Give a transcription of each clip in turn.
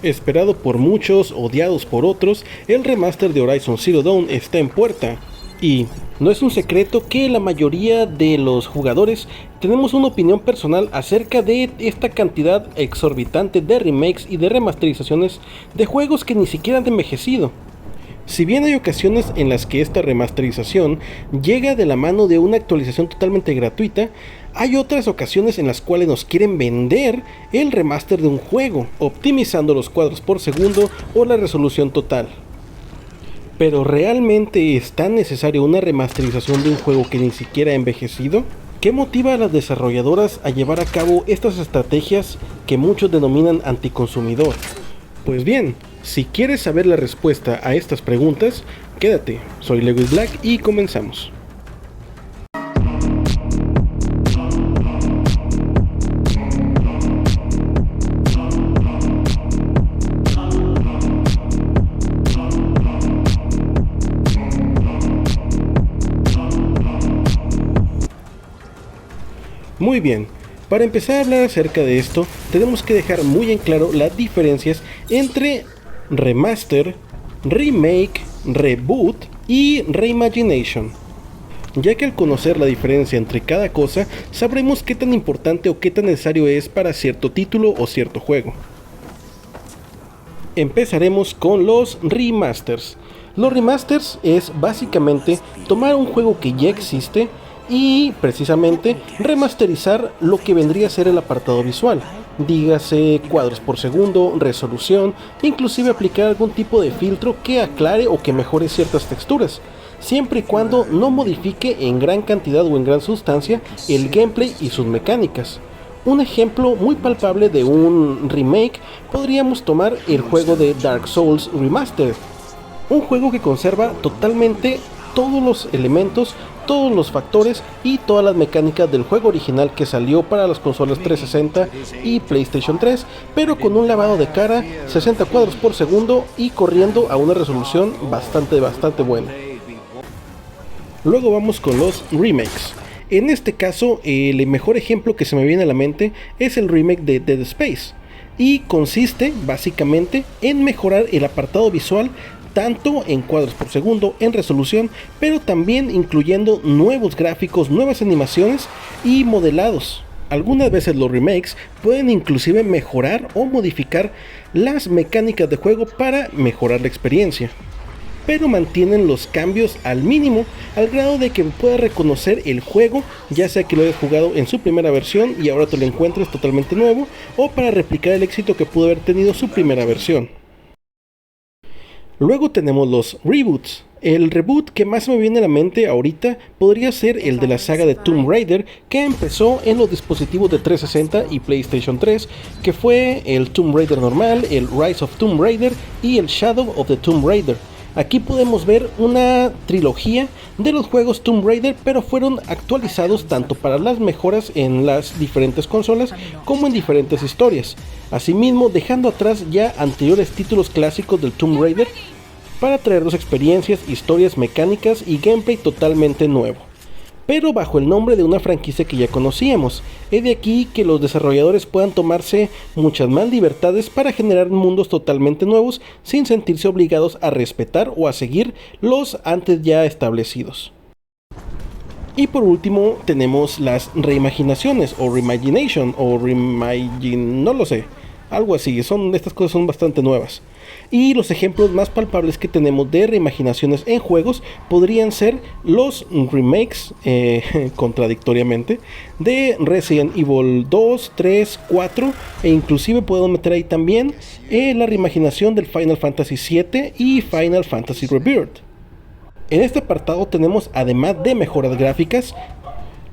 Esperado por muchos, odiados por otros, el remaster de Horizon Zero Dawn está en puerta. Y no es un secreto que la mayoría de los jugadores tenemos una opinión personal acerca de esta cantidad exorbitante de remakes y de remasterizaciones de juegos que ni siquiera han envejecido. Si bien hay ocasiones en las que esta remasterización llega de la mano de una actualización totalmente gratuita, hay otras ocasiones en las cuales nos quieren vender el remaster de un juego, optimizando los cuadros por segundo o la resolución total. Pero ¿realmente es tan necesaria una remasterización de un juego que ni siquiera ha envejecido? ¿Qué motiva a las desarrolladoras a llevar a cabo estas estrategias que muchos denominan anticonsumidor? Pues bien, si quieres saber la respuesta a estas preguntas, quédate, soy Lewis Black y comenzamos. Muy bien, para empezar a hablar acerca de esto, tenemos que dejar muy en claro las diferencias entre remaster, remake, reboot y reimagination, ya que al conocer la diferencia entre cada cosa, sabremos qué tan importante o qué tan necesario es para cierto título o cierto juego. Empezaremos con los remasters. Los remasters es básicamente tomar un juego que ya existe y precisamente remasterizar lo que vendría a ser el apartado visual, dígase cuadros por segundo, resolución, inclusive aplicar algún tipo de filtro que aclare o que mejore ciertas texturas, siempre y cuando no modifique en gran cantidad o en gran sustancia el gameplay y sus mecánicas. Un ejemplo muy palpable de un remake podríamos tomar el juego de Dark Souls Remastered, un juego que conserva totalmente todos los elementos, todos los factores y todas las mecánicas del juego original que salió para las consolas 360 y PlayStation 3, pero con un lavado de cara, 60 cuadros por segundo y corriendo a una resolución bastante buena. Luego vamos con los remakes. En este caso, el mejor ejemplo que se me viene a la mente es el remake de Dead Space, y consiste básicamente en mejorar el apartado visual tanto en cuadros por segundo, en resolución, pero también incluyendo nuevos gráficos, nuevas animaciones y modelados. Algunas veces los remakes pueden inclusive mejorar o modificar las mecánicas de juego para mejorar la experiencia, pero mantienen los cambios al mínimo, al grado de que puedas reconocer el juego, ya sea que lo hayas jugado en su primera versión y ahora te lo encuentres totalmente nuevo, o para replicar el éxito que pudo haber tenido su primera versión. Luego tenemos los reboots. El reboot que más me viene a la mente ahorita podría ser el de la saga de Tomb Raider, que empezó en los dispositivos de 360 y PlayStation 3, que fue el Tomb Raider normal, el Rise of Tomb Raider y el Shadow of the Tomb Raider. Aquí podemos ver una trilogía de los juegos Tomb Raider, pero fueron actualizados tanto para las mejoras en las diferentes consolas como en diferentes historias. Asimismo, dejando atrás ya anteriores títulos clásicos del Tomb Raider para traernos experiencias, historias, mecánicas y gameplay totalmente nuevo, pero bajo el nombre de una franquicia que ya conocíamos. Es de aquí que los desarrolladores puedan tomarse muchas más libertades para generar mundos totalmente nuevos sin sentirse obligados a respetar o a seguir los antes ya establecidos. Y por último tenemos las reimaginaciones o reimagination o no lo sé, algo así. Estas cosas son bastante nuevas. Y los ejemplos más palpables que tenemos de reimaginaciones en juegos podrían ser los remakes, contradictoriamente, de Resident Evil 2, 3, 4 e inclusive podemos meter ahí también la reimaginación del Final Fantasy VII y Final Fantasy Rebirth. En este apartado tenemos, además de mejoras gráficas,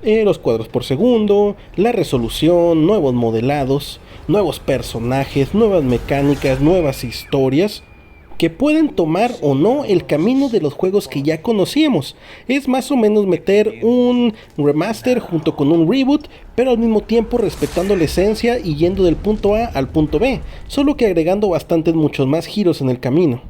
los cuadros por segundo, la resolución, nuevos modelados, nuevos personajes, nuevas mecánicas, nuevas historias que pueden tomar o no el camino de los juegos que ya conocíamos. Es más o menos meter un remaster junto con un reboot, pero al mismo tiempo respetando la esencia y yendo del punto A al punto B, solo que agregando muchos más giros en el camino.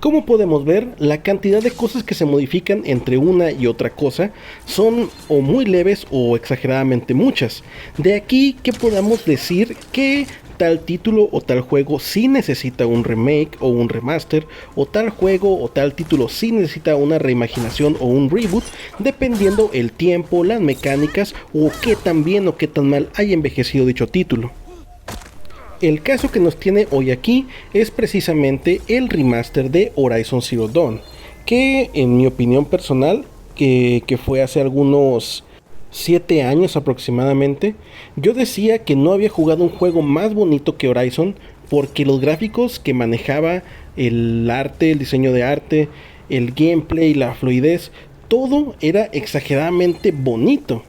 Como podemos ver, la cantidad de cosas que se modifican entre una y otra cosa son o muy leves o exageradamente muchas. De aquí que podamos decir que tal título o tal juego sí necesita un remake o un remaster, o tal juego o tal título sí necesita una reimaginación o un reboot, dependiendo el tiempo, las mecánicas o qué tan bien o qué tan mal haya envejecido dicho título. El caso que nos tiene hoy aquí es precisamente el remaster de Horizon Zero Dawn, que en mi opinión personal, que fue hace algunos 7 años aproximadamente, yo decía que no había jugado un juego más bonito que Horizon, porque los gráficos que manejaba, el arte, el diseño de arte, el gameplay, la fluidez, todo era exageradamente bonito.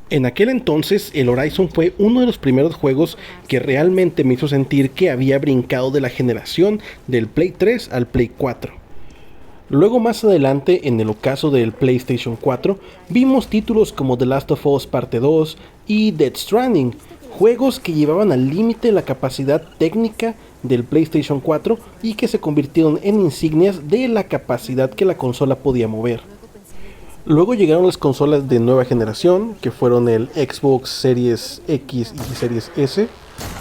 En aquel entonces el Horizon fue uno de los primeros juegos que realmente me hizo sentir que había brincado de la generación del Play 3 al Play 4. Luego más adelante, en el ocaso del PlayStation 4, vimos títulos como The Last of Us Parte 2 y Death Stranding, juegos que llevaban al límite la capacidad técnica del PlayStation 4 y que se convirtieron en insignias de la capacidad que la consola podía mover. Luego llegaron las consolas de nueva generación, que fueron el Xbox Series X y Series S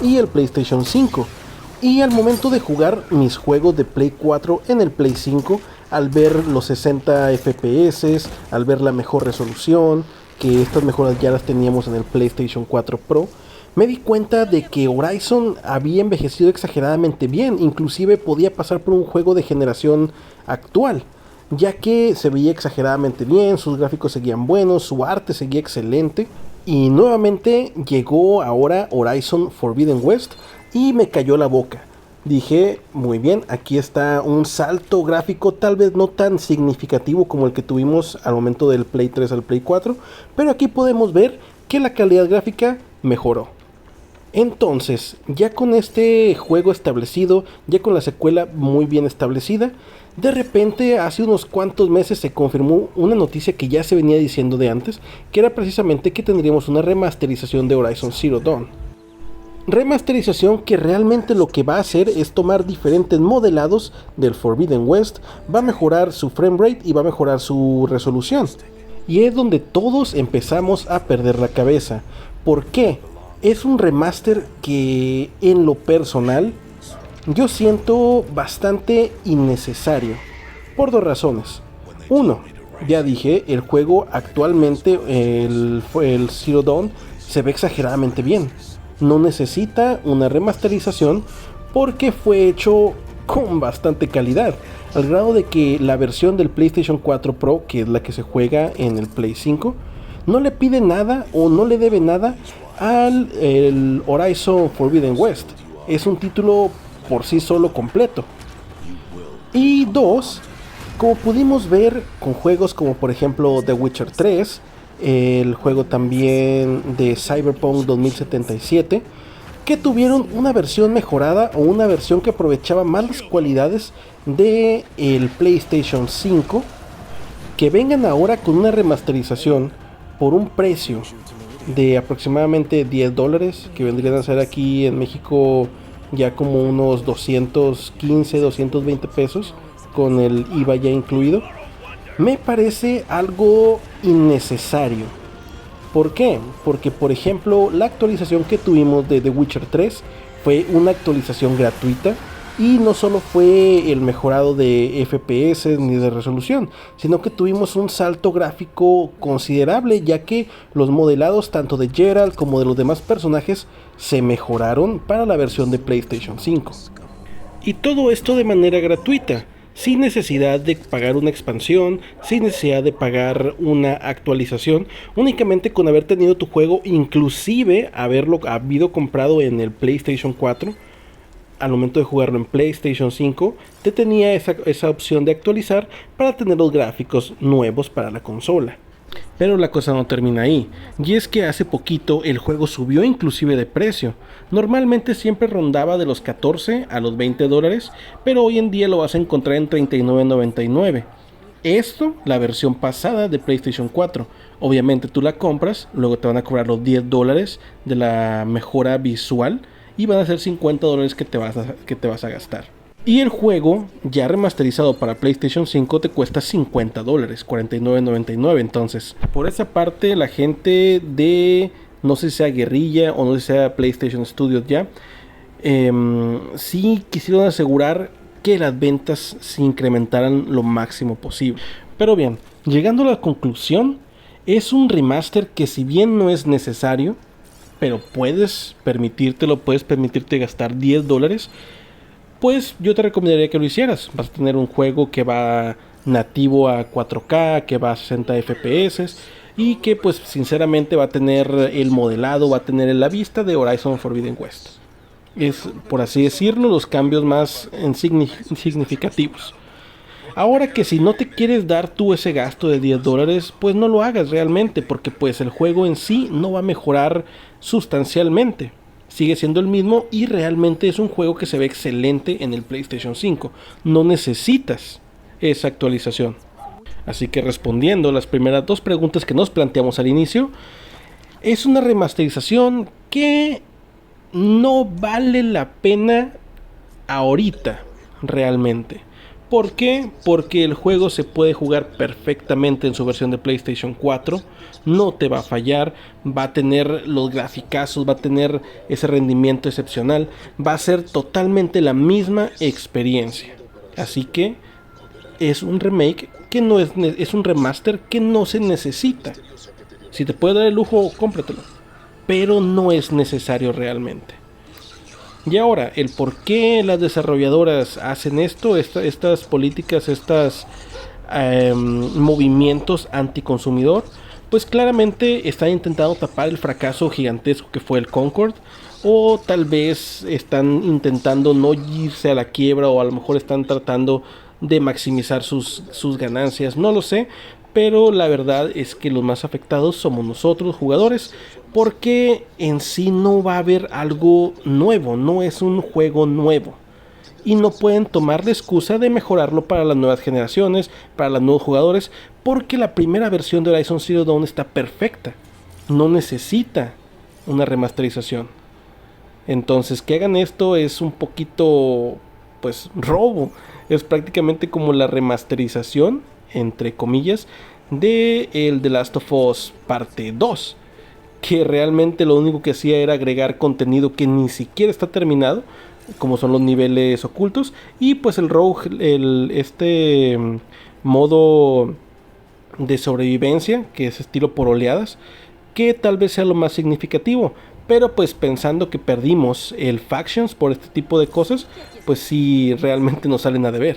y el PlayStation 5. Y al momento de jugar mis juegos de Play 4 en el Play 5, al ver los 60 FPS, al ver la mejor resolución, que estas mejoras ya las teníamos en el PlayStation 4 Pro, me di cuenta de que Horizon había envejecido exageradamente bien, inclusive podía pasar por un juego de generación actual, ya que se veía exageradamente bien, sus gráficos seguían buenos, su arte seguía excelente. Y nuevamente llegó ahora Horizon Forbidden West y me cayó la boca. Dije, muy bien, aquí está un salto gráfico tal vez no tan significativo como el que tuvimos al momento del Play 3 al Play 4, pero aquí podemos ver que la calidad gráfica mejoró. Entonces, ya con este juego establecido, ya con la secuela muy bien establecida, de repente hace unos cuantos meses se confirmó una noticia que ya se venía diciendo de antes, que era precisamente que tendríamos una remasterización de Horizon Zero Dawn. Remasterización que realmente lo que va a hacer es tomar diferentes modelados del Forbidden West, va a mejorar su framerate y va a mejorar su resolución. Y es donde todos empezamos a perder la cabeza. ¿Por qué? Es un remaster que en lo personal yo siento bastante innecesario, por dos razones. Uno, ya dije, el juego actualmente, el Zero Dawn, se ve exageradamente bien. No necesita una remasterización porque fue hecho con bastante calidad, al grado de que la versión del PlayStation 4 Pro, que es la que se juega en el Play 5, no le pide nada o no le debe nada al el Horizon Forbidden West. Es un título por sí solo completo. Y dos, como pudimos ver con juegos como por ejemplo The Witcher 3, el juego también de Cyberpunk 2077, que tuvieron una versión mejorada o una versión que aprovechaba más las cualidades de el PlayStation 5, que vengan ahora con una remasterización por un precio de aproximadamente $10, que vendrían a ser aquí en México ya como unos 215, 220 pesos, con el IVA ya incluido, me parece algo innecesario. ¿Por qué? Porque por ejemplo la actualización que tuvimos de The Witcher 3 fue una actualización gratuita, y no solo fue el mejorado de FPS ni de resolución, sino que tuvimos un salto gráfico considerable, ya que los modelados tanto de Geralt como de los demás personajes se mejoraron para la versión de PlayStation 5. Y todo esto de manera gratuita, sin necesidad de pagar una expansión, sin necesidad de pagar una actualización, únicamente con haber tenido tu juego, inclusive habido comprado en el PlayStation 4. Al momento de jugarlo en PlayStation 5, te tenía esa opción de actualizar para tener los gráficos nuevos para la consola. Pero la cosa no termina ahí, y es que hace poquito el juego subió inclusive de precio. Normalmente siempre rondaba de los 14 a los $20, pero hoy en día lo vas a encontrar en $39.99. Esto, la versión pasada de PlayStation 4. Obviamente tú la compras, luego te van a cobrar los $10 de la mejora visual, y van a ser $50 que te vas a gastar. Y el juego ya remasterizado para PlayStation 5 te cuesta $50, $49.99. Entonces, por esa parte, la gente de, no sé si sea Guerrilla o no sé si sea PlayStation Studios ya, sí quisieron asegurar que las ventas se incrementaran lo máximo posible. Pero bien, llegando a la conclusión, es un remaster que si bien no es necesario, pero puedes permitirte gastar $10, pues yo te recomendaría que lo hicieras. Vas a tener un juego que va nativo a 4K, que va a 60 FPS y que pues sinceramente va a tener el modelado, va a tener la vista de Horizon Forbidden West. Es, por así decirlo, los cambios más significativos. Ahora que si no te quieres dar tú ese gasto de $10, pues no lo hagas realmente, porque pues el juego en sí no va a mejorar sustancialmente. Sigue siendo el mismo y realmente es un juego que se ve excelente en el PlayStation 5. No necesitas esa actualización. Así que respondiendo a las primeras dos preguntas que nos planteamos al inicio, es una remasterización que no vale la pena ahorita realmente. ¿Por qué? Porque el juego se puede jugar perfectamente en su versión de PlayStation 4, no te va a fallar, va a tener los graficazos, va a tener ese rendimiento excepcional, va a ser totalmente la misma experiencia. Así que es un remake que no es un remaster que no se necesita. Si te puede dar el lujo, cómpratelo, pero no es necesario realmente. Y ahora, el por qué las desarrolladoras hacen esto, estas políticas, estos movimientos anticonsumidor, pues claramente están intentando tapar el fracaso gigantesco que fue el Concord, o tal vez están intentando no irse a la quiebra, o a lo mejor están tratando de maximizar sus ganancias, no lo sé, pero la verdad es que los más afectados somos nosotros, jugadores, porque en sí no va a haber algo nuevo, no es un juego nuevo. Y no pueden tomar la excusa de mejorarlo para las nuevas generaciones, para los nuevos jugadores, porque la primera versión de Horizon Zero Dawn está perfecta. No necesita una remasterización. Entonces, que hagan esto es un poquito, pues, robo. Es prácticamente como la remasterización, entre comillas, de el The Last of Us parte 2, que realmente lo único que hacía era agregar contenido que ni siquiera está terminado, como son los niveles ocultos, y pues el rogue, modo de sobrevivencia, que es estilo por oleadas, que tal vez sea lo más significativo. Pero pues pensando que perdimos el Factions por este tipo de cosas, pues sí realmente nos salen a deber.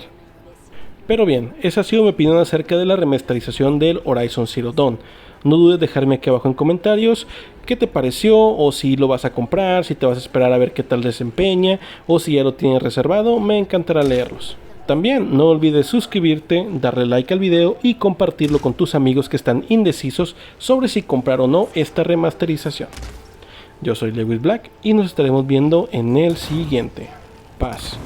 Pero bien, esa ha sido mi opinión acerca de la remasterización del Horizon Zero Dawn. No dudes dejarme aquí abajo en comentarios qué te pareció, o si lo vas a comprar, si te vas a esperar a ver qué tal desempeña, o si ya lo tienes reservado, me encantará leerlos. También no olvides suscribirte, darle like al video y compartirlo con tus amigos que están indecisos sobre si comprar o no esta remasterización. Yo soy Lewis Black y nos estaremos viendo en el siguiente. Paz.